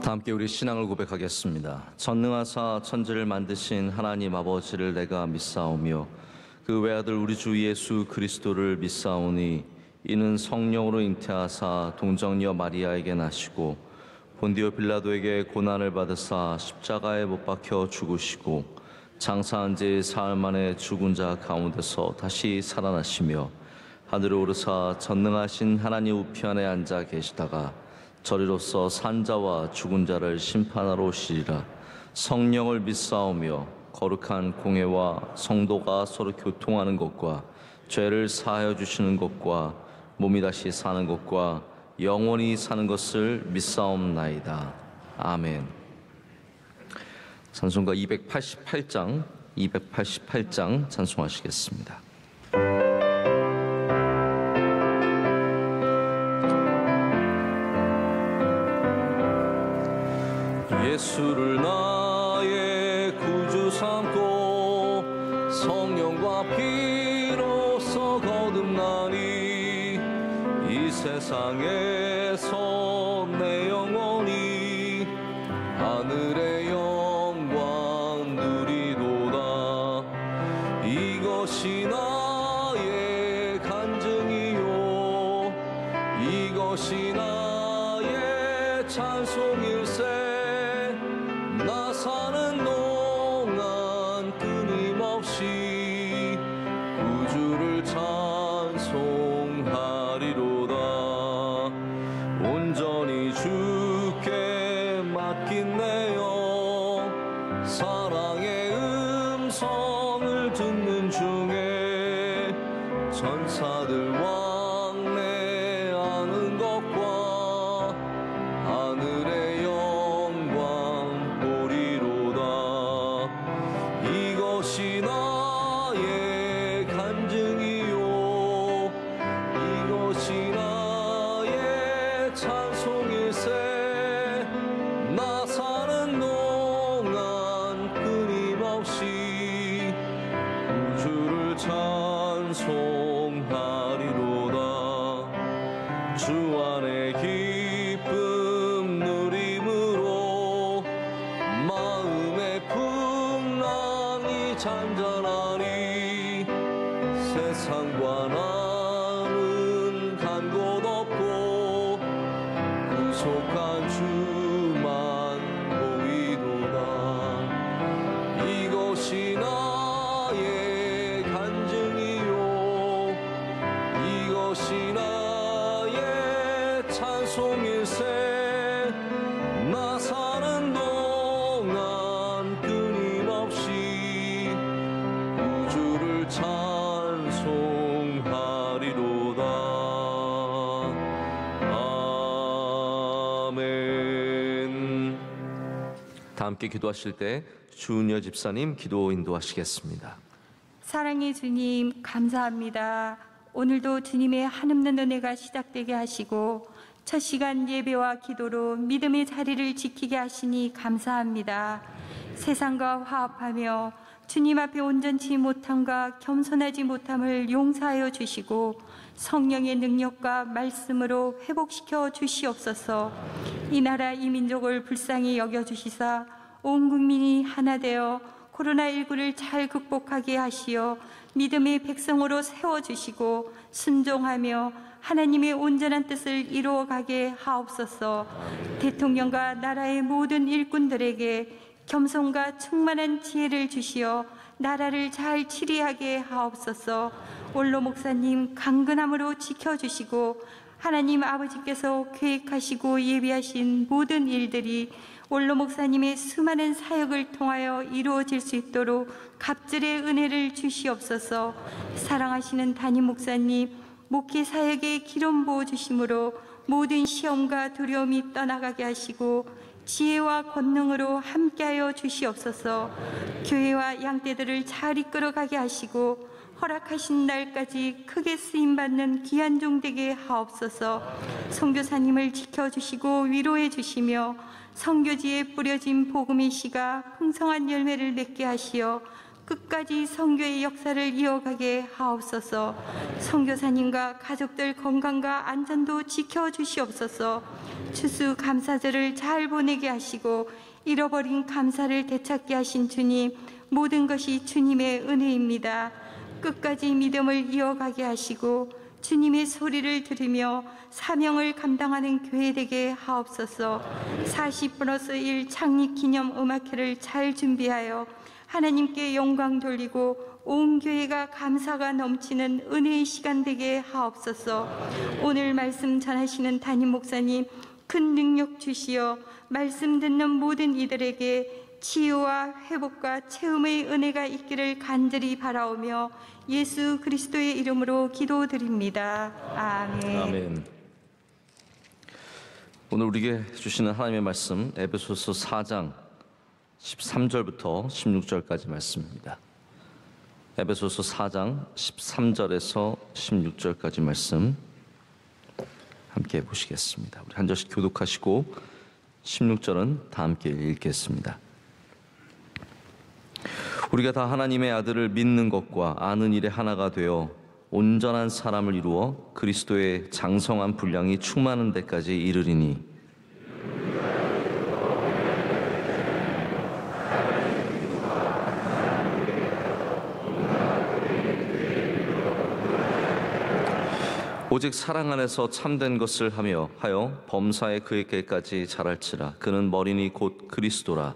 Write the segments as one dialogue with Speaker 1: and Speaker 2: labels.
Speaker 1: 다 함께 우리 신앙을 고백하겠습니다. 전능하사 천지를 만드신 하나님 아버지를 내가 믿사오며 그 외아들 우리 주 예수 그리스도를 믿사오니 이는 성령으로 잉태하사 동정녀 마리아에게 나시고 본디오 빌라도에게 고난을 받으사 십자가에 못 박혀 죽으시고 장사한 지 사흘 만에 죽은 자 가운데서 다시 살아나시며 하늘에 오르사 전능하신 하나님 우편에 앉아 계시다가 저리로서 산자와 죽은 자를 심판하러 오시리라. 성령을 믿사오며 거룩한 공회와 성도가 서로 교통하는 것과 죄를 사하여 주시는 것과 몸이 다시 사는 것과 영원히 사는 것을 믿사옵나이다. 아멘. 찬송가 288장 찬송하시겠습니다. 예수를 나의 구주 삼고 성령과 피로써 거듭나니 이 세상에서 내 영혼이 하늘의 영광 누리도다. 이것이 나의 간증이요 이것이 나의 찬송일세. 나 사는 동안 끊임없이 구주를 찬송하리로다. 온전히 주께 맡긴 내 영 사랑의 음성을 듣는 중에 천사들 왕래하는 것과 하늘의 이것이 나의 간증이요 이것이 나의 찬송일세. 나 사는 동안 끊임없이 구주를 찬송하리로다. 주 안에 기쁨 누림으로 마음의 풍랑이 잔잔하니 세상과 나는 간 곳 없고 구속한 주만 보이도다. 이것이 나의 간증이요 이것이 나의 찬송일세. 나 사는 동안 끊임없이 구주를 찬송하리로다. 아멘. 다 함께 기도하실 때 주은여 집사님 기도 인도하시겠습니다.
Speaker 2: 사랑의 주님 감사합니다. 오늘도 주님의 한없는 은혜가 시작되게 하시고 첫 시간 예배와 기도로 믿음의 자리를 지키게 하시니 감사합니다. 세상과 화합하며 주님 앞에 온전치 못함과 겸손하지 못함을 용서하여 주시고 성령의 능력과 말씀으로 회복시켜 주시옵소서. 이 나라 이 민족을 불쌍히 여겨주시사 온 국민이 하나 되어 코로나19를 잘 극복하게 하시어 믿음의 백성으로 세워주시고 순종하며 하나님의 온전한 뜻을 이루어가게 하옵소서. 대통령과 나라의 모든 일꾼들에게 겸손과 충만한 지혜를 주시어 나라를 잘 치리하게 하옵소서. 원로 목사님 강건함으로 지켜주시고 하나님 아버지께서 계획하시고 예비하신 모든 일들이 원로 목사님의 수많은 사역을 통하여 이루어질 수 있도록 갑절의 은혜를 주시옵소서. 사랑하시는 담임 목사님 목회 사역에 기름 부어주심으로 모든 시험과 두려움이 떠나가게 하시고 지혜와 권능으로 함께하여 주시옵소서. 교회와 양떼들을 잘 이끌어가게 하시고 허락하신 날까지 크게 쓰임받는 귀한 종 되게 하옵소서. 선교사님을 지켜주시고 위로해 주시며 선교지에 뿌려진 복음의 씨가 풍성한 열매를 맺게 하시어 끝까지 선교의 역사를 이어가게 하옵소서. 선교사님과 가족들 건강과 안전도 지켜주시옵소서. 추수감사절을 잘 보내게 하시고 잃어버린 감사를 되찾게 하신 주님, 모든 것이 주님의 은혜입니다. 끝까지 믿음을 이어가게 하시고 주님의 소리를 들으며 사명을 감당하는 교회 되게 하옵소서. 40+1 창립기념 음악회를 잘 준비하여 하나님께 영광 돌리고 온 교회가 감사가 넘치는 은혜의 시간 되게 하옵소서. 오늘 말씀 전하시는 담임 목사님 큰 능력 주시어 말씀 듣는 모든 이들에게 치유와 회복과 체험의 은혜가 있기를 간절히 바라오며 예수 그리스도의 이름으로 기도드립니다. 아멘.
Speaker 1: 아멘. 오늘 우리에게 주시는 하나님의 말씀 에베소서 4장 13절부터 16절까지 말씀입니다. 에베소서 4장 13절에서 16절까지 말씀 함께 보시겠습니다. 우리 한 절씩 교독하시고 16절은 다 함께 읽겠습니다. 우리가 다 하나님의 아들을 믿는 것과 아는 일에 하나가 되어 온전한 사람을 이루어 그리스도의 장성한 분량이 충만한 데까지 이르리니 오직 사랑 안에서 참된 것을 하여 범사에 그에게까지 자랄지라. 그는 머리니 곧 그리스도라.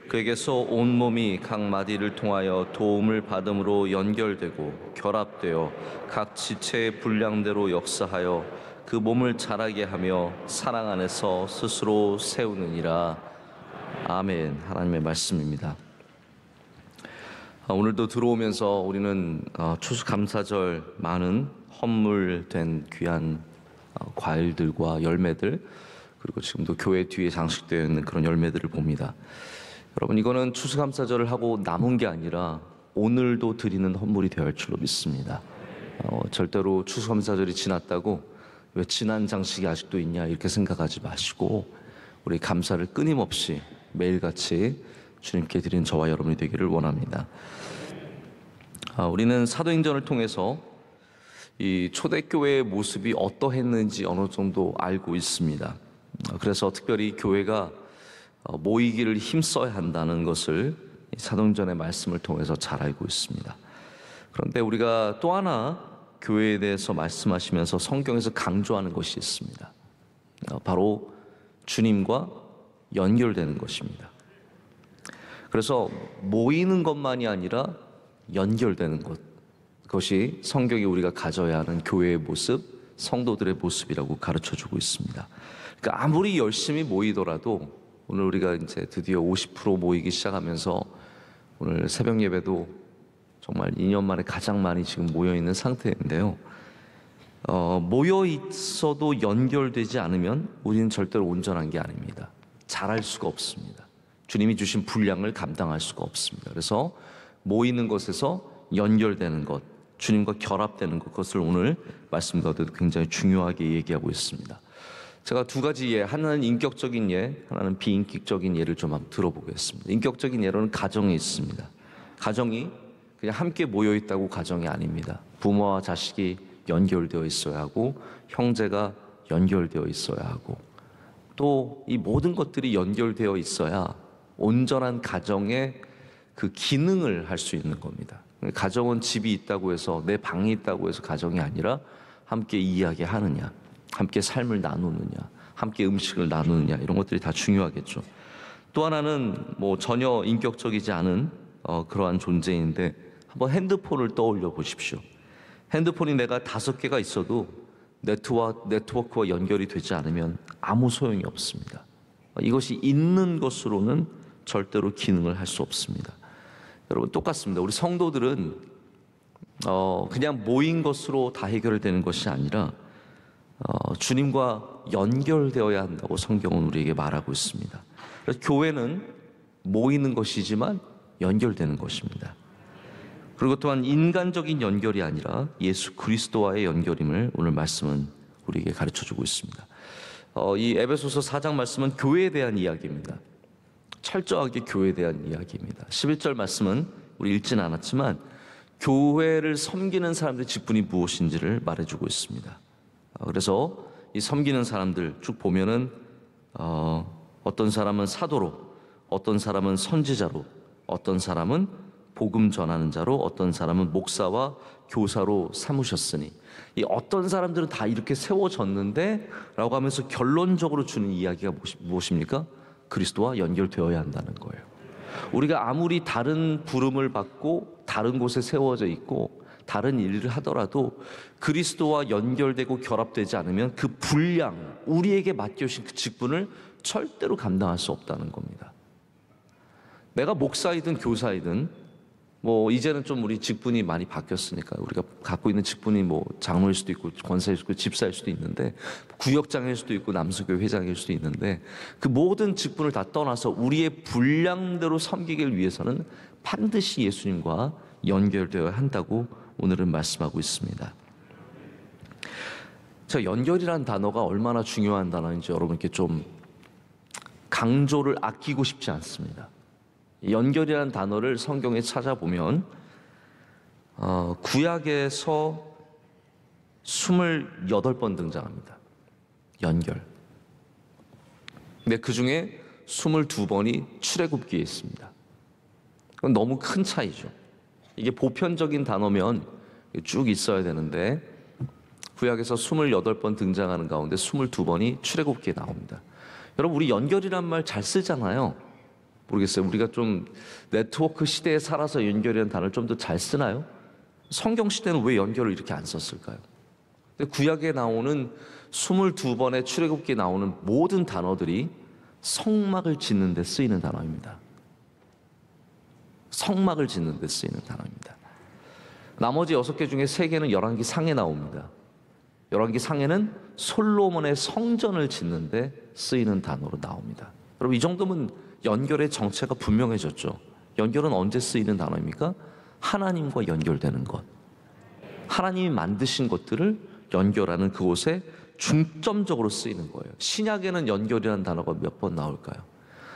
Speaker 1: 그에게서 온몸이 각 마디를 통하여 도움을 받음으로 연결되고 결합되어 각 지체의 분량대로 역사하여 그 몸을 자라게 하며 사랑 안에서 스스로 세우느니라. 아멘. 하나님의 말씀입니다. 오늘도 들어오면서 우리는 추수감사절 많은 헌물된 귀한 과일들과 열매들, 그리고 지금도 교회 뒤에 장식되어 있는 그런 열매들을 봅니다. 여러분, 이거는 추수감사절을 하고 남은 게 아니라 오늘도 드리는 헌물이 되어야 할 줄로 믿습니다. 절대로 추수감사절이 지났다고 왜 지난 장식이 아직도 있냐 이렇게 생각하지 마시고 우리 감사를 끊임없이 매일같이 주님께 드리는 저와 여러분이 되기를 원합니다. 우리는 사도행전을 통해서 이 초대교회의 모습이 어떠했는지 어느 정도 알고 있습니다. 그래서 특별히 교회가 모이기를 힘써야 한다는 것을 사도행전의 말씀을 통해서 잘 알고 있습니다. 그런데 우리가 또 하나 교회에 대해서 말씀하시면서 성경에서 강조하는 것이 있습니다. 바로 주님과 연결되는 것입니다. 그래서 모이는 것만이 아니라 연결되는 것, 그것이 성경이 우리가 가져야 하는 교회의 모습, 성도들의 모습이라고 가르쳐주고 있습니다. 그러니까 아무리 열심히 모이더라도 오늘 우리가 이제 드디어 50% 모이기 시작하면서 오늘 새벽 예배도 정말 2년 만에 가장 많이 지금 모여 있는 상태인데요. 모여 있어도 연결되지 않으면 우리는 절대로 온전한 게 아닙니다. 잘할 수가 없습니다. 주님이 주신 분량을 감당할 수가 없습니다. 그래서 모이는 것에서 연결되는 것, 주님과 결합되는 것, 그것을 오늘 말씀 가운데도 굉장히 중요하게 얘기하고 있습니다. 제가 두 가지 예, 하나는 인격적인 예, 하나는 비인격적인 예를 좀 한번 들어보겠습니다. 인격적인 예로는 가정이 있습니다. 가정이 그냥 함께 모여 있다고 가정이 아닙니다. 부모와 자식이 연결되어 있어야 하고 형제가 연결되어 있어야 하고 또 이 모든 것들이 연결되어 있어야 온전한 가정의 그 기능을 할 수 있는 겁니다. 가정은 집이 있다고 해서 내 방이 있다고 해서 가정이 아니라 함께 이야기하느냐, 함께 삶을 나누느냐, 함께 음식을 나누느냐, 이런 것들이 다 중요하겠죠. 또 하나는 뭐 전혀 인격적이지 않은 그러한 존재인데 한번 핸드폰을 떠올려 보십시오. 핸드폰이 내가 5개가 있어도 네트워크와 연결이 되지 않으면 아무 소용이 없습니다. 이것이 있는 것으로는 절대로 기능을 할 수 없습니다. 여러분, 똑같습니다. 우리 성도들은 그냥 모인 것으로 다 해결되는 것이 아니라 주님과 연결되어야 한다고 성경은 우리에게 말하고 있습니다. 그래서 교회는 모이는 것이지만 연결되는 것입니다. 그리고 또한 인간적인 연결이 아니라 예수 그리스도와의 연결임을 오늘 말씀은 우리에게 가르쳐주고 있습니다. 이 에베소서 4장 말씀은 교회에 대한 이야기입니다. 철저하게 교회에 대한 이야기입니다. 11절 말씀은 우리 읽지는 않았지만 교회를 섬기는 사람들의 직분이 무엇인지를 말해주고 있습니다. 그래서 이 섬기는 사람들 쭉 보면은 어떤 사람은 사도로, 어떤 사람은 선지자로, 어떤 사람은 복음 전하는 자로, 어떤 사람은 목사와 교사로 삼으셨으니, 이 어떤 사람들은 다 이렇게 세워졌는데 라고 하면서 결론적으로 주는 이야기가 무엇입니까? 그리스도와 연결되어야 한다는 거예요. 우리가 아무리 다른 부름을 받고 다른 곳에 세워져 있고 다른 일을 하더라도 그리스도와 연결되고 결합되지 않으면 그 분량, 우리에게 맡겨주신 그 직분을 절대로 감당할 수 없다는 겁니다. 내가 목사이든 교사이든 이제는 좀 우리 직분이 많이 바뀌었으니까 우리가 갖고 있는 직분이 장로일 수도 있고 권사일 수도 있고 집사일 수도 있는데 구역장일 수도 있고 남수교회 회장일 수도 있는데 그 모든 직분을 다 떠나서 우리의 분량대로 섬기기를 위해서는 반드시 예수님과 연결되어야 한다고 오늘은 말씀하고 있습니다. 자, 연결이라는 단어가 얼마나 중요한 단어인지 여러분께 좀 강조를 아끼고 싶지 않습니다. 연결이라는 단어를 성경에 찾아보면 구약에서 28번 등장합니다. 연결. 근데 그 중에 22번이 출애굽기에 있습니다. 그건 너무 큰 차이죠. 이게 보편적인 단어면 쭉 있어야 되는데 구약에서 28번 등장하는 가운데 22번이 출애굽기에 나옵니다. 여러분, 우리 연결이란 말 잘 쓰잖아요. 모르겠어요. 우리가 좀 네트워크 시대에 살아서 연결이라는 단어를 좀 더 잘 쓰나요? 성경 시대는 왜 연결을 이렇게 안 썼을까요? 근데 구약에 나오는 22번의 출애굽기에 나오는 모든 단어들이 성막을 짓는 데 쓰이는 단어입니다. 성막을 짓는 데 쓰이는 단어입니다. 나머지 6개 중에 3개는 열왕기 상에 나옵니다. 열왕기 상에는 솔로몬의 성전을 짓는 데 쓰이는 단어로 나옵니다. 여러분, 이 정도면 연결의 정체가 분명해졌죠. 연결은 언제 쓰이는 단어입니까? 하나님과 연결되는 것. 하나님이 만드신 것들을 연결하는 그곳에 중점적으로 쓰이는 거예요. 신약에는 연결이라는 단어가 몇 번 나올까요?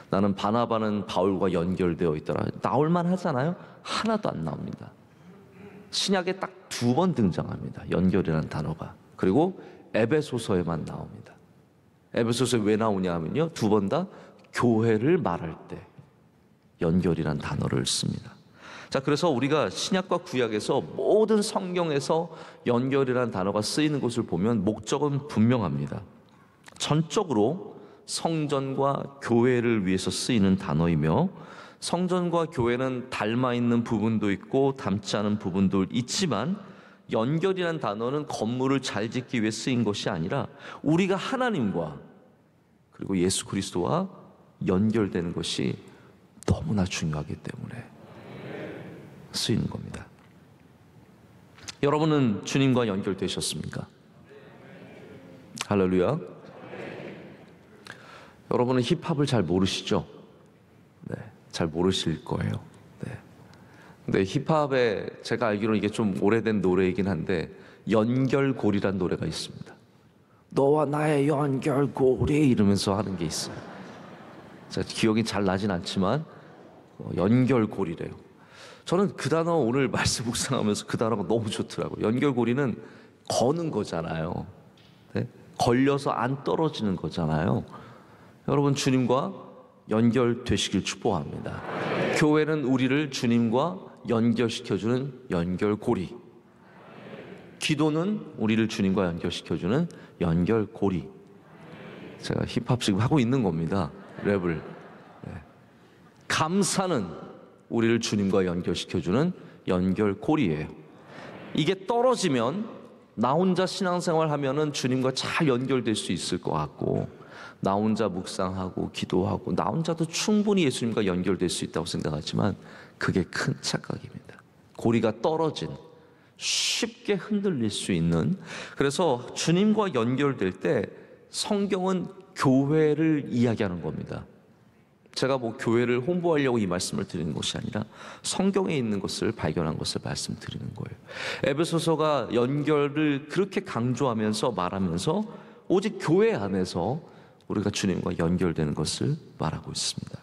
Speaker 1: 나는 바나바는 바울과 연결되어 있더라. 나올만 하잖아요? 하나도 안 나옵니다. 신약에 딱 2번 등장합니다. 연결이라는 단어가. 그리고 에베소서에만 나옵니다. 에베소서에 왜 나오냐 하면요, 2번 다 교회를 말할 때 연결이란 단어를 씁니다. 자, 그래서 우리가 신약과 구약에서 모든 성경에서 연결이란 단어가 쓰이는 것을 보면 목적은 분명합니다. 전적으로 성전과 교회를 위해서 쓰이는 단어이며, 성전과 교회는 닮아 있는 부분도 있고 닮지 않은 부분도 있지만 연결이란 단어는 건물을 잘 짓기 위해 쓰인 것이 아니라 우리가 하나님과 그리고 예수 그리스도와 연결되는 것이 너무나 중요하기 때문에 쓰이는 겁니다. 여러분은 주님과 연결되셨습니까? 할렐루야. 여러분은 힙합을 잘 모르시죠? 네, 잘 모르실 거예요. 네. 근데 힙합에 제가 알기로는 이게 좀 오래된 노래이긴 한데 연결고리란 노래가 있습니다. 너와 나의 연결고리 이러면서 하는 게 있어요. 제가 기억이 잘 나진 않지만 연결고리래요. 저는 그 단어 오늘 말씀 묵상하면서 그 단어가 너무 좋더라고요. 연결고리는 거는 거잖아요. 네? 걸려서 안 떨어지는 거잖아요. 여러분, 주님과 연결되시길 축복합니다. 교회는 우리를 주님과 연결시켜주는 연결고리, 기도는 우리를 주님과 연결시켜주는 연결고리. 제가 힙합 지금 하고 있는 겁니다. 랩을. 네. 감사는 우리를 주님과 연결시켜주는 연결고리예요. 이게 떨어지면 나 혼자 신앙생활 하면은 주님과 잘 연결될 수 있을 것 같고, 나 혼자 묵상하고 기도하고 나 혼자도 충분히 예수님과 연결될 수 있다고 생각하지만 그게 큰 착각입니다. 고리가 떨어진, 쉽게 흔들릴 수 있는, 그래서 주님과 연결될 때 성경은 교회를 이야기하는 겁니다. 제가 교회를 홍보하려고 이 말씀을 드리는 것이 아니라 성경에 있는 것을 발견한 것을 말씀드리는 거예요. 에베소서가 연결을 그렇게 강조하면서 말하면서 오직 교회 안에서 우리가 주님과 연결되는 것을 말하고 있습니다.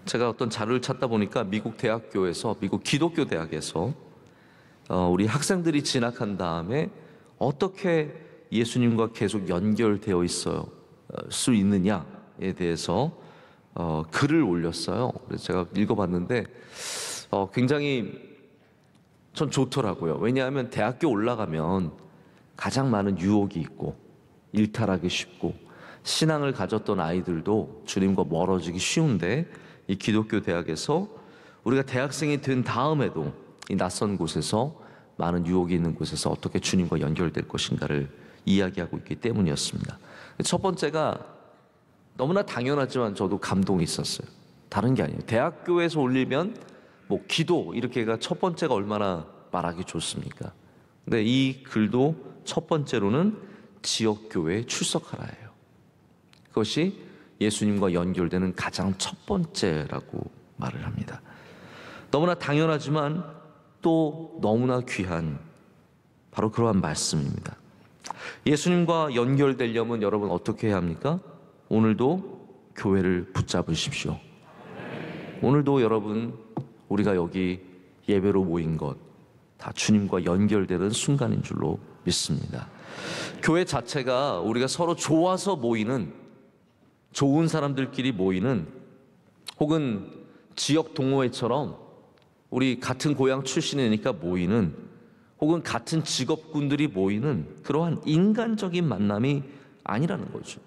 Speaker 1: 제가 어떤 자료를 찾다 보니까 미국 대학교에서, 미국 기독교 대학에서 우리 학생들이 진학한 다음에 어떻게 예수님과 계속 연결되어 있어요 수 있느냐에 대해서 글을 올렸어요. 그래서 제가 읽어봤는데 굉장히 전 좋더라고요. 왜냐하면 대학교 올라가면 가장 많은 유혹이 있고 일탈하기 쉽고 신앙을 가졌던 아이들도 주님과 멀어지기 쉬운데, 이 기독교 대학에서 우리가 대학생이 된 다음에도 이 낯선 곳에서 많은 유혹이 있는 곳에서 어떻게 주님과 연결될 것인가를 이야기하고 있기 때문이었습니다. 첫 번째가 너무나 당연하지만 저도 감동이 있었어요. 다른 게 아니에요. 대학교에서 올리면 뭐 기도 이렇게가 첫 번째가 얼마나 말하기 좋습니까? 근데 이 글도 첫 번째로는 지역교회에 출석하라예요. 그것이 예수님과 연결되는 가장 첫 번째라고 말을 합니다. 너무나 당연하지만 또 너무나 귀한 바로 그러한 말씀입니다. 예수님과 연결되려면 여러분 어떻게 해야 합니까? 오늘도 교회를 붙잡으십시오. 오늘도 여러분 우리가 여기 예배로 모인 것 다 주님과 연결되는 순간인 줄로 믿습니다. 교회 자체가 우리가 서로 좋아서 모이는, 좋은 사람들끼리 모이는, 혹은 지역 동호회처럼 우리 같은 고향 출신이니까 모이는, 혹은 같은 직업군들이 모이는 그러한 인간적인 만남이 아니라는 거죠.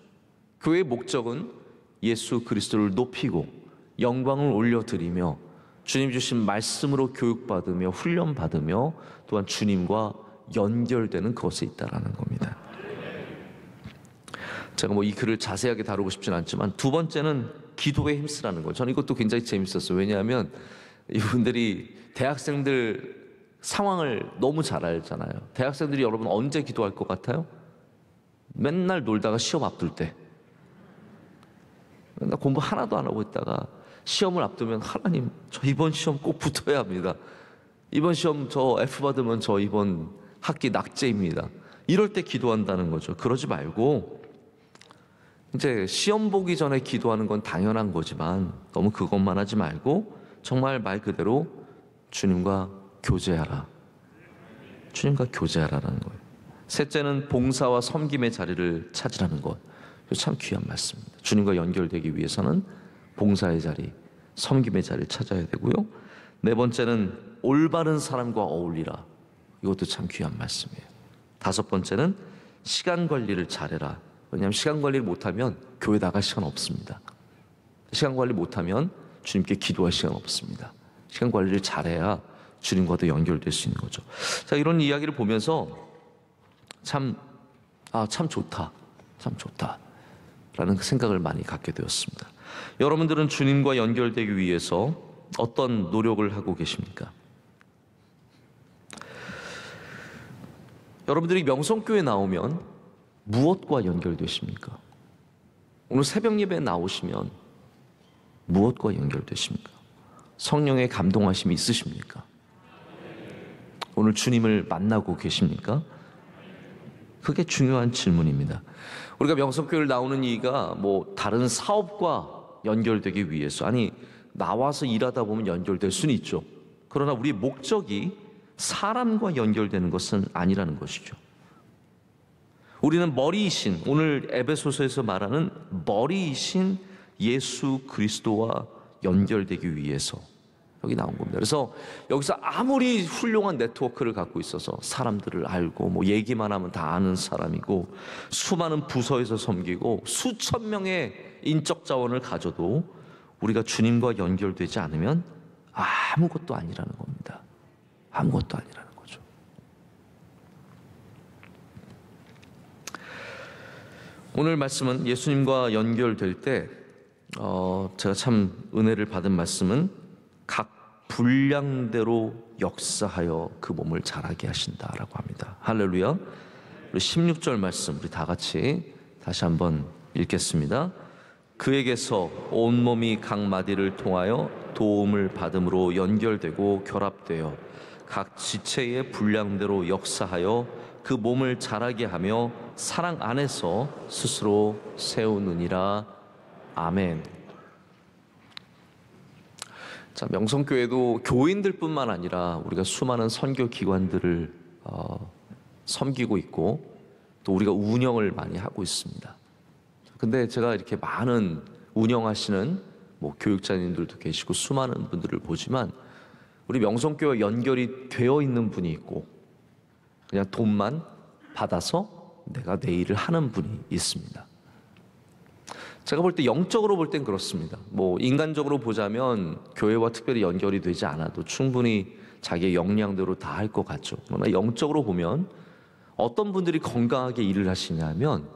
Speaker 1: 교회의 목적은 예수 그리스도를 높이고 영광을 올려드리며 주님 주신 말씀으로 교육받으며 훈련받으며 또한 주님과 연결되는 그것에 있다라는 겁니다. 제가 뭐 이 글을 자세하게 다루고 싶지는 않지만 두 번째는 기도에 힘쓰라는 거예요. 저는 이것도 굉장히 재밌었어요. 왜냐하면 이분들이 대학생들 상황을 너무 잘 알잖아요. 대학생들이 여러분 언제 기도할 것 같아요? 맨날 놀다가 시험 앞둘 때, 맨날 공부 하나도 안 하고 있다가 시험을 앞두면 하나님 저 이번 시험 꼭 붙어야 합니다. 이번 시험 저 F 받으면 저 이번 학기 낙제입니다. 이럴 때 기도한다는 거죠. 그러지 말고 이제 시험 보기 전에 기도하는 건 당연한 거지만 너무 그것만 하지 말고 정말 말 그대로 주님과 교제하라. 주님과 교제하라는 거예요. 셋째는 봉사와 섬김의 자리를 찾으라는 것. 이거 참 귀한 말씀입니다. 주님과 연결되기 위해서는 봉사의 자리, 섬김의 자리를 찾아야 되고요. 네 번째는 올바른 사람과 어울리라. 이것도 참 귀한 말씀이에요. 다섯 번째는 시간 관리를 잘해라. 왜냐하면 시간 관리를 못하면 교회 나갈 시간 없습니다. 시간 관리 못하면 주님께 기도할 시간 없습니다. 시간 관리를 잘해야 주님과도 연결될 수 있는 거죠. 자, 이런 이야기를 보면서 참 좋다. 참 좋다. 라는 생각을 많이 갖게 되었습니다. 여러분들은 주님과 연결되기 위해서 어떤 노력을 하고 계십니까? 여러분들이 명성교회 나오면 무엇과 연결되십니까? 오늘 새벽 예배에 나오시면 무엇과 연결되십니까? 성령의 감동하심이 있으십니까? 오늘 주님을 만나고 계십니까? 그게 중요한 질문입니다. 우리가 명성교회를 나오는 이유가 뭐 다른 사업과 연결되기 위해서, 아니 나와서 일하다 보면 연결될 수는 있죠. 그러나 우리의 목적이 사람과 연결되는 것은 아니라는 것이죠. 우리는 머리이신, 오늘 에베소서에서 말하는 머리이신 예수 그리스도와 연결되기 위해서 여기 나온 겁니다. 그래서 여기서 아무리 훌륭한 네트워크를 갖고 있어서 사람들을 알고 뭐 얘기만 하면 다 아는 사람이고 수많은 부서에서 섬기고 수천 명의 인적 자원을 가져도 우리가 주님과 연결되지 않으면 아무것도 아니라는 겁니다. 아무것도 아니라는 거죠. 오늘 말씀은 예수님과 연결될 때 제가 참 은혜를 받은 말씀은 각 분량대로 역사하여 그 몸을 자라게 하신다라고 합니다. 할렐루야. 우리 16절 말씀 우리 다 같이 다시 한번 읽겠습니다. 그에게서 온몸이 각 마디를 통하여 도움을 받음으로 연결되고 결합되어 각 지체의 분량대로 역사하여 그 몸을 자라게 하며 사랑 안에서 스스로 세우느니라. 아멘. 자, 명성교회도 교인들뿐만 아니라 우리가 수많은 선교 기관들을 섬기고 있고 또 우리가 운영을 많이 하고 있습니다. 근데 제가 이렇게 많은 운영하시는 교육자님들도 계시고 수많은 분들을 보지만 우리 명성교회 연결이 되어 있는 분이 있고 그냥 돈만 받아서 내가 내 일을 하는 분이 있습니다. 제가 볼 때 영적으로 볼 땐 그렇습니다. 인간적으로 보자면 교회와 특별히 연결이 되지 않아도 충분히 자기의 역량대로 다 할 것 같죠. 그러나 영적으로 보면 어떤 분들이 건강하게 일을 하시냐면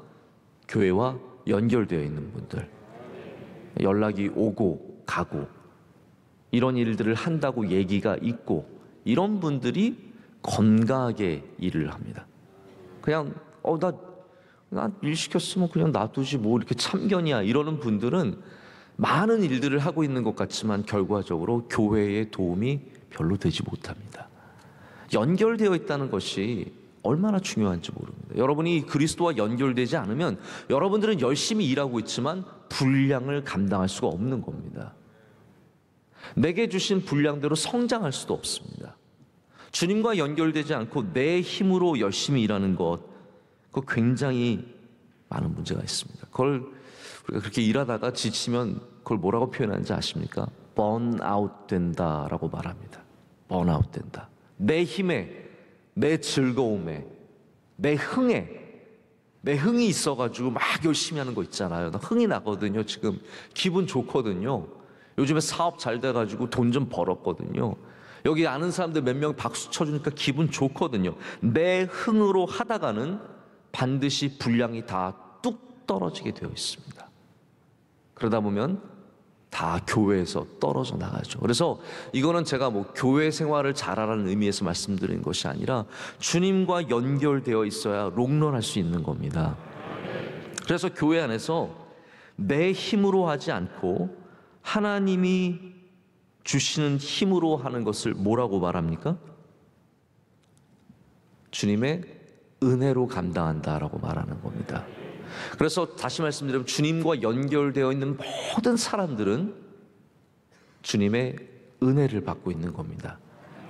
Speaker 1: 교회와 연결되어 있는 분들, 연락이 오고 가고 이런 일들을 한다고 얘기가 있고 이런 분들이 건강하게 일을 합니다. 그냥 나 일 시켰으면 그냥 놔두지 이렇게 참견이야 이러는 분들은 많은 일들을 하고 있는 것 같지만 결과적으로 교회에 도움이 별로 되지 못합니다. 연결되어 있다는 것이 얼마나 중요한지 모릅니다. 여러분이 그리스도와 연결되지 않으면 여러분들은 열심히 일하고 있지만 분량을 감당할 수가 없는 겁니다. 내게 주신 분량대로 성장할 수도 없습니다. 주님과 연결되지 않고 내 힘으로 열심히 일하는 것, 그거 굉장히 많은 문제가 있습니다. 그걸 우리가 그렇게 일하다가 지치면 그걸 뭐라고 표현하는지 아십니까? 번아웃 된다라고 말합니다. 번아웃 된다. 내 힘에, 내 즐거움에, 내 흥이 있어가지고 막 열심히 하는 거 있잖아요. 나 흥이 나거든요. 지금 기분 좋거든요. 요즘에 사업 잘 돼가지고 돈 좀 벌었거든요. 여기 아는 사람들 몇 명 박수 쳐주니까 기분 좋거든요. 내 흥으로 하다가는 반드시 분량이 다 뚝 떨어지게 되어 있습니다. 그러다 보면 다 교회에서 떨어져 나가죠. 그래서 이거는 제가 교회 생활을 잘하라는 의미에서 말씀드리는 것이 아니라 주님과 연결되어 있어야 롱런할 수 있는 겁니다. 그래서 교회 안에서 내 힘으로 하지 않고 하나님이 주시는 힘으로 하는 것을 뭐라고 말합니까? 주님의 은혜로 감당한다라고 말하는 겁니다. 그래서 다시 말씀드리면 주님과 연결되어 있는 모든 사람들은 주님의 은혜를 받고 있는 겁니다.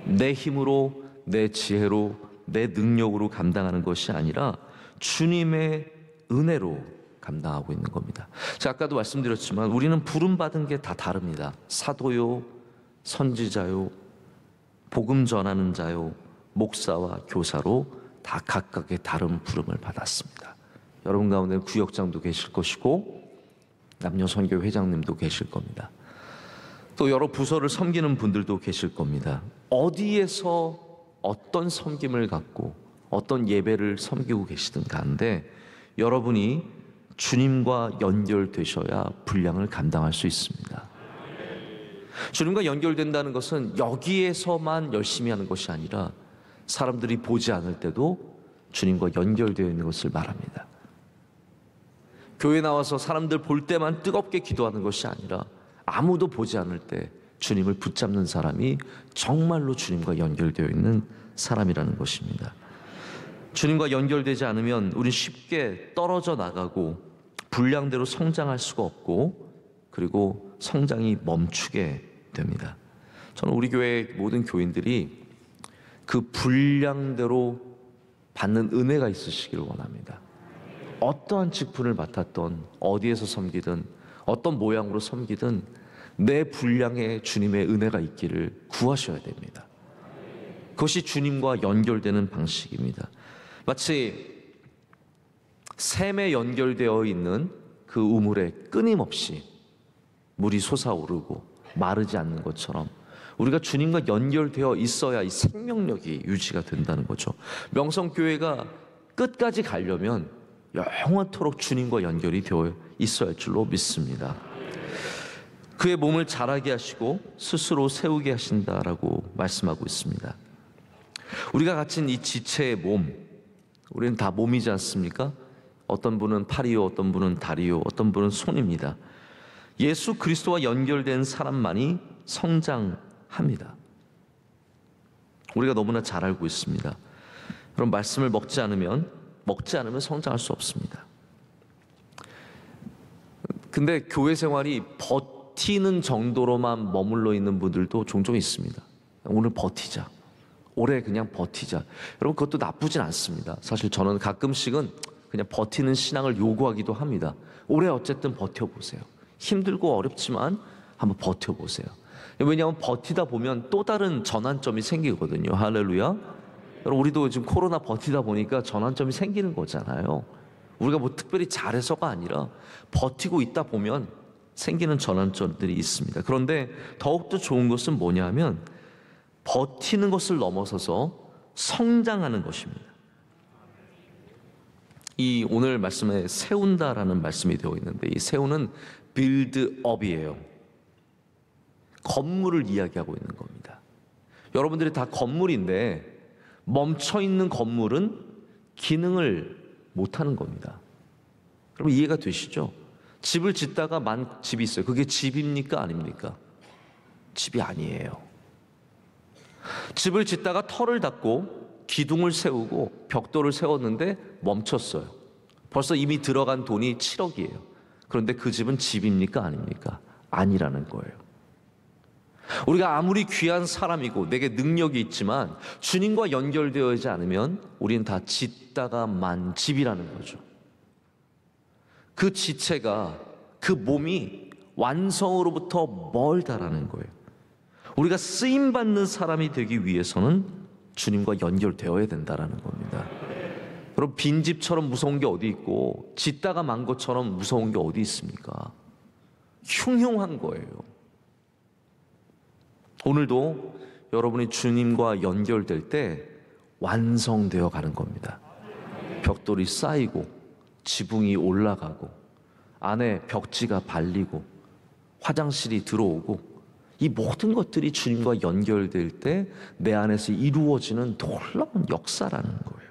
Speaker 1: 내 힘으로, 내 지혜로, 내 능력으로 감당하는 것이 아니라 주님의 은혜로 감당하고 있는 겁니다. 제가 아까도 말씀드렸지만 우리는 부름받은 게 다 다릅니다. 사도요, 선지자요, 복음 전하는 자요, 목사와 교사로 다 각각의 다른 부름을 받았습니다. 여러분 가운데 구역장도 계실 것이고 남녀 선교 회장님도 계실 겁니다. 또 여러 부서를 섬기는 분들도 계실 겁니다. 어디에서 어떤 섬김을 갖고 어떤 예배를 섬기고 계시든 간데 여러분이 주님과 연결되셔야 분량을 감당할 수 있습니다. 주님과 연결된다는 것은 여기에서만 열심히 하는 것이 아니라 사람들이 보지 않을 때도 주님과 연결되어 있는 것을 말합니다. 교회 나와서 사람들 볼 때만 뜨겁게 기도하는 것이 아니라 아무도 보지 않을 때 주님을 붙잡는 사람이 정말로 주님과 연결되어 있는 사람이라는 것입니다. 주님과 연결되지 않으면 우린 쉽게 떨어져 나가고 분량대로 성장할 수가 없고 그리고 성장이 멈추게 됩니다. 저는 우리 교회 모든 교인들이 그 분량대로 받는 은혜가 있으시기를 원합니다. 어떠한 직분을 맡았던 어디에서 섬기든 어떤 모양으로 섬기든 내 분량에 주님의 은혜가 있기를 구하셔야 됩니다. 그것이 주님과 연결되는 방식입니다. 마치 샘에 연결되어 있는 그 우물에 끊임없이 물이 솟아오르고 마르지 않는 것처럼 우리가 주님과 연결되어 있어야 이 생명력이 유지가 된다는 거죠. 명성교회가 끝까지 가려면 영원토록 주님과 연결이 되어 있어야 할 줄로 믿습니다. 그의 몸을 자라게 하시고 스스로 세우게 하신다라고 말씀하고 있습니다. 우리가 갖춘 이 지체의 몸, 우리는 다 몸이지 않습니까? 어떤 분은 팔이요, 어떤 분은 다리요, 어떤 분은 손입니다. 예수 그리스도와 연결된 사람만이 성장합니다. 우리가 너무나 잘 알고 있습니다. 그럼 말씀을 먹지 않으면 성장할 수 없습니다. 근데 교회 생활이
Speaker 3: 버티는 정도로만 머물러 있는 분들도 종종 있습니다. 오늘 버티자, 올해 그냥 버티자. 여러분, 그것도 나쁘진 않습니다. 사실 저는 가끔씩은 그냥 버티는 신앙을 요구하기도 합니다. 올해 어쨌든 버텨보세요. 힘들고 어렵지만 한번 버텨보세요. 왜냐하면 버티다 보면 또 다른 전환점이 생기거든요. 할렐루야. 여러분, 우리도 지금 코로나 버티다 보니까 전환점이 생기는 거잖아요. 우리가 뭐 특별히 잘해서가 아니라 버티고 있다 보면 생기는 전환점들이 있습니다. 그런데 더욱더 좋은 것은 뭐냐면 버티는 것을 넘어서서 성장하는 것입니다. 이 오늘 말씀에 세운다라는 말씀이 되어 있는데, 이 세우는 빌드업이에요. 건물을 이야기하고 있는 겁니다. 여러분들이 다 건물인데 멈춰있는 건물은 기능을 못하는 겁니다. 여러분, 이해가 되시죠? 집을 짓다가 집이 있어요. 그게 집입니까? 아닙니까? 집이 아니에요. 집을 짓다가 터를 닦고 기둥을 세우고 벽돌을 세웠는데 멈췄어요. 벌써 이미 들어간 돈이 7억이에요. 그런데 그 집은 집입니까? 아닙니까? 아니라는 거예요. 우리가 아무리 귀한 사람이고 내게 능력이 있지만 주님과 연결되어 있지 않으면 우리는 다 짓다가 만 집이라는 거죠. 그 지체가, 그 몸이 완성으로부터 멀다라는 거예요. 우리가 쓰임받는 사람이 되기 위해서는 주님과 연결되어야 된다라는 겁니다. 여러분, 빈집처럼 무서운 게 어디 있고 짓다가 만 것처럼 무서운 게 어디 있습니까? 흉흉한 거예요. 오늘도 여러분이 주님과 연결될 때 완성되어 가는 겁니다. 벽돌이 쌓이고 지붕이 올라가고 안에 벽지가 발리고 화장실이 들어오고, 이 모든 것들이 주님과 연결될 때 내 안에서 이루어지는 놀라운 역사라는 거예요.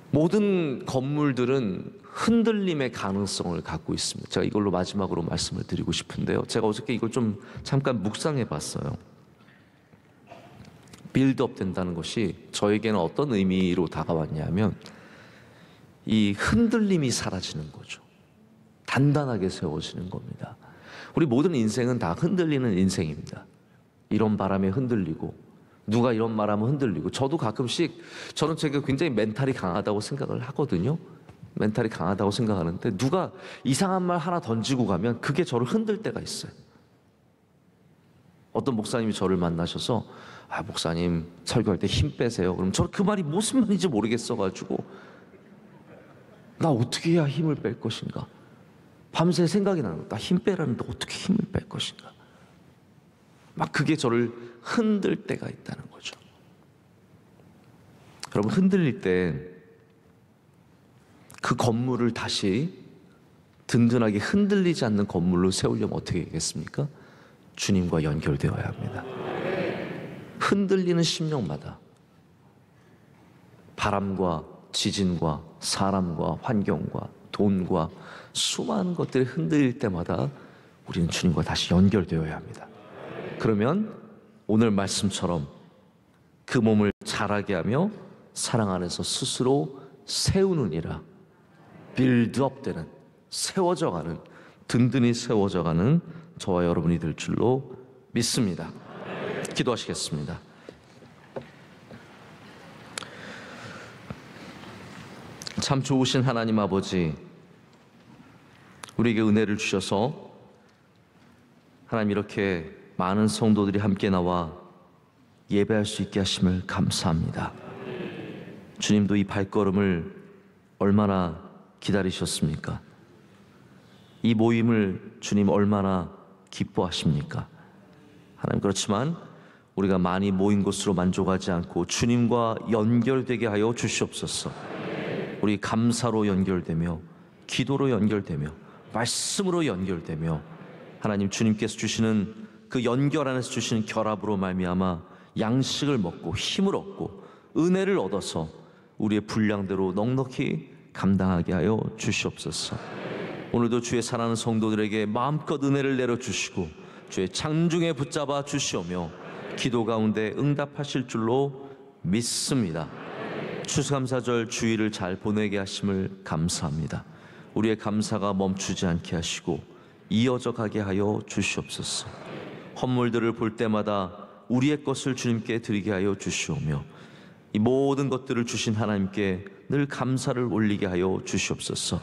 Speaker 3: 모든 건물들은 흔들림의 가능성을 갖고 있습니다. 제가 이걸로 마지막으로 말씀을 드리고 싶은데요. 제가 어저께 이걸 좀 잠깐 묵상해 봤어요. 빌드업 된다는 것이 저에게는 어떤 의미로 다가왔냐면, 이 흔들림이 사라지는 거죠. 단단하게 세워지는 겁니다. 우리 모든 인생은 다 흔들리는 인생입니다. 이런 바람에 흔들리고, 누가 이런 말하면 흔들리고, 저도 가끔씩, 저는 제가 굉장히 멘탈이 강하다고 생각을 하거든요. 멘탈이 강하다고 생각하는데 누가 이상한 말 하나 던지고 가면 그게 저를 흔들 때가 있어요. 어떤 목사님이 저를 만나셔서, 목사님 설교할 때 힘 빼세요. 그럼 저는 그 말이 무슨 말인지 모르겠어가지고, 나 어떻게 해야 힘을 뺄 것인가? 밤새 생각이 나는 거예요. 나 힘 빼라는데 어떻게 힘을 뺄 것인가? 막 그게 저를 흔들 때가 있다는 거죠. 여러분, 흔들릴 때 그 건물을 다시 든든하게 흔들리지 않는 건물로 세우려면 어떻게 하겠습니까? 주님과 연결되어야 합니다. 흔들리는 심령마다 바람과 지진과 사람과 환경과 돈과 수많은 것들이 흔들릴 때마다 우리는 주님과 다시 연결되어야 합니다. 그러면 오늘 말씀처럼 그 몸을 자라게 하며 사랑 안에서 스스로 세우느니라. 빌드업 되는, 세워져가는, 든든히 세워져가는 저와 여러분이 될 줄로 믿습니다. 기도하시겠습니다. 참 좋으신 하나님 아버지, 우리에게 은혜를 주셔서 하나님 이렇게 많은 성도들이 함께 나와 예배할 수 있게 하심을 감사합니다. 주님도 이 발걸음을 얼마나 기다리셨습니까? 이 모임을 주님 얼마나 기뻐하십니까? 하나님, 그렇지만 우리가 많이 모인 것으로 만족하지 않고 주님과 연결되게 하여 주시옵소서. 우리 감사로 연결되며 기도로 연결되며 말씀으로 연결되며 하나님 주님께서 주시는 그 연결 안에서 주시는 결합으로 말미암아 양식을 먹고 힘을 얻고 은혜를 얻어서 우리의 분량대로 넉넉히 감당하게 하여 주시옵소서. 오늘도 주의 사랑하는 성도들에게 마음껏 은혜를 내려주시고 주의 장중에 붙잡아 주시오며 기도 가운데 응답하실 줄로 믿습니다. 추수감사절 주일을 잘 보내게 하심을 감사합니다. 우리의 감사가 멈추지 않게 하시고 이어져 가게 하여 주시옵소서. 헌물들을 볼 때마다 우리의 것을 주님께 드리게 하여 주시오며 이 모든 것들을 주신 하나님께 늘 감사를 올리게 하여 주시옵소서.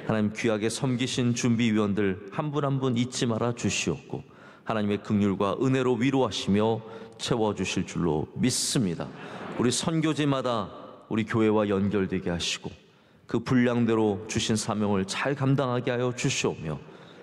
Speaker 3: 하나님 귀하게 섬기신 준비위원들 한 분 한 분 잊지 말아 주시옵고 하나님의 긍휼과 은혜로 위로하시며 채워주실 줄로 믿습니다. 우리 선교지마다 우리 교회와 연결되게 하시고 그 분량대로 주신 사명을 잘 감당하게 하여 주시오며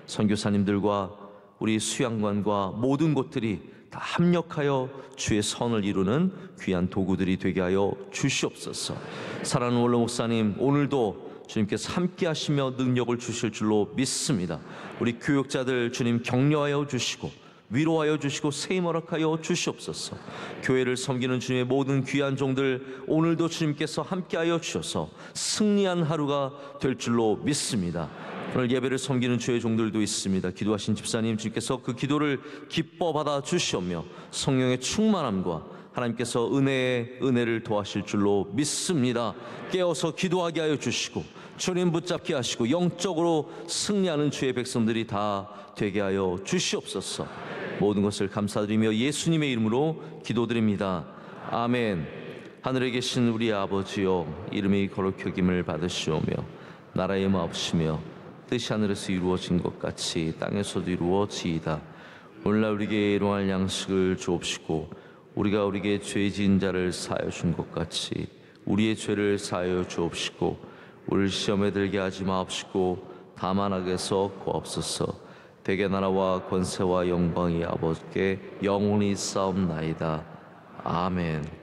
Speaker 3: 선교사님들과 우리 수양관과 모든 곳들이 다 합력하여 주의 선을 이루는 귀한 도구들이 되게 하여 주시옵소서. 사랑하는 원로 목사님, 오늘도 주님께서 함께 하시며 능력을 주실 줄로 믿습니다. 우리 교육자들 주님 격려하여 주시고 위로하여 주시고 세임 허락하여 주시옵소서. 교회를 섬기는 주님의 모든 귀한 종들 오늘도 주님께서 함께하여 주셔서 승리한 하루가 될 줄로 믿습니다. 오늘 예배를 섬기는 주의 종들도 있습니다. 기도하신 집사님 주님께서 그 기도를 기뻐 받아 주시오며 성령의 충만함과 하나님께서 은혜를 더하실 줄로 믿습니다. 깨어서 기도하게 하여 주시고 주님 붙잡게 하시고 영적으로 승리하는 주의 백성들이 다 되게 하여 주시옵소서. 모든 것을 감사드리며 예수님의 이름으로 기도드립니다. 아멘. 하늘에 계신 우리 아버지여, 이름이 거룩히 여김을 받으시오며 나라의 마옵시며 뜻이 하늘에서 이루어진 것 같이 땅에서도 이루어지이다. 오늘날 우리에게 일용할 양식을 주옵시고 우리가 우리에게 죄 지은 자를 사하여 준 것 같이 우리의 죄를 사하여 주옵시고 우리를 시험에 들게 하지 마옵시고 다만 악에서 구하옵소서. 대개 나라와 권세와 영광이 아버지께 영원히 싸움나이다. 아멘.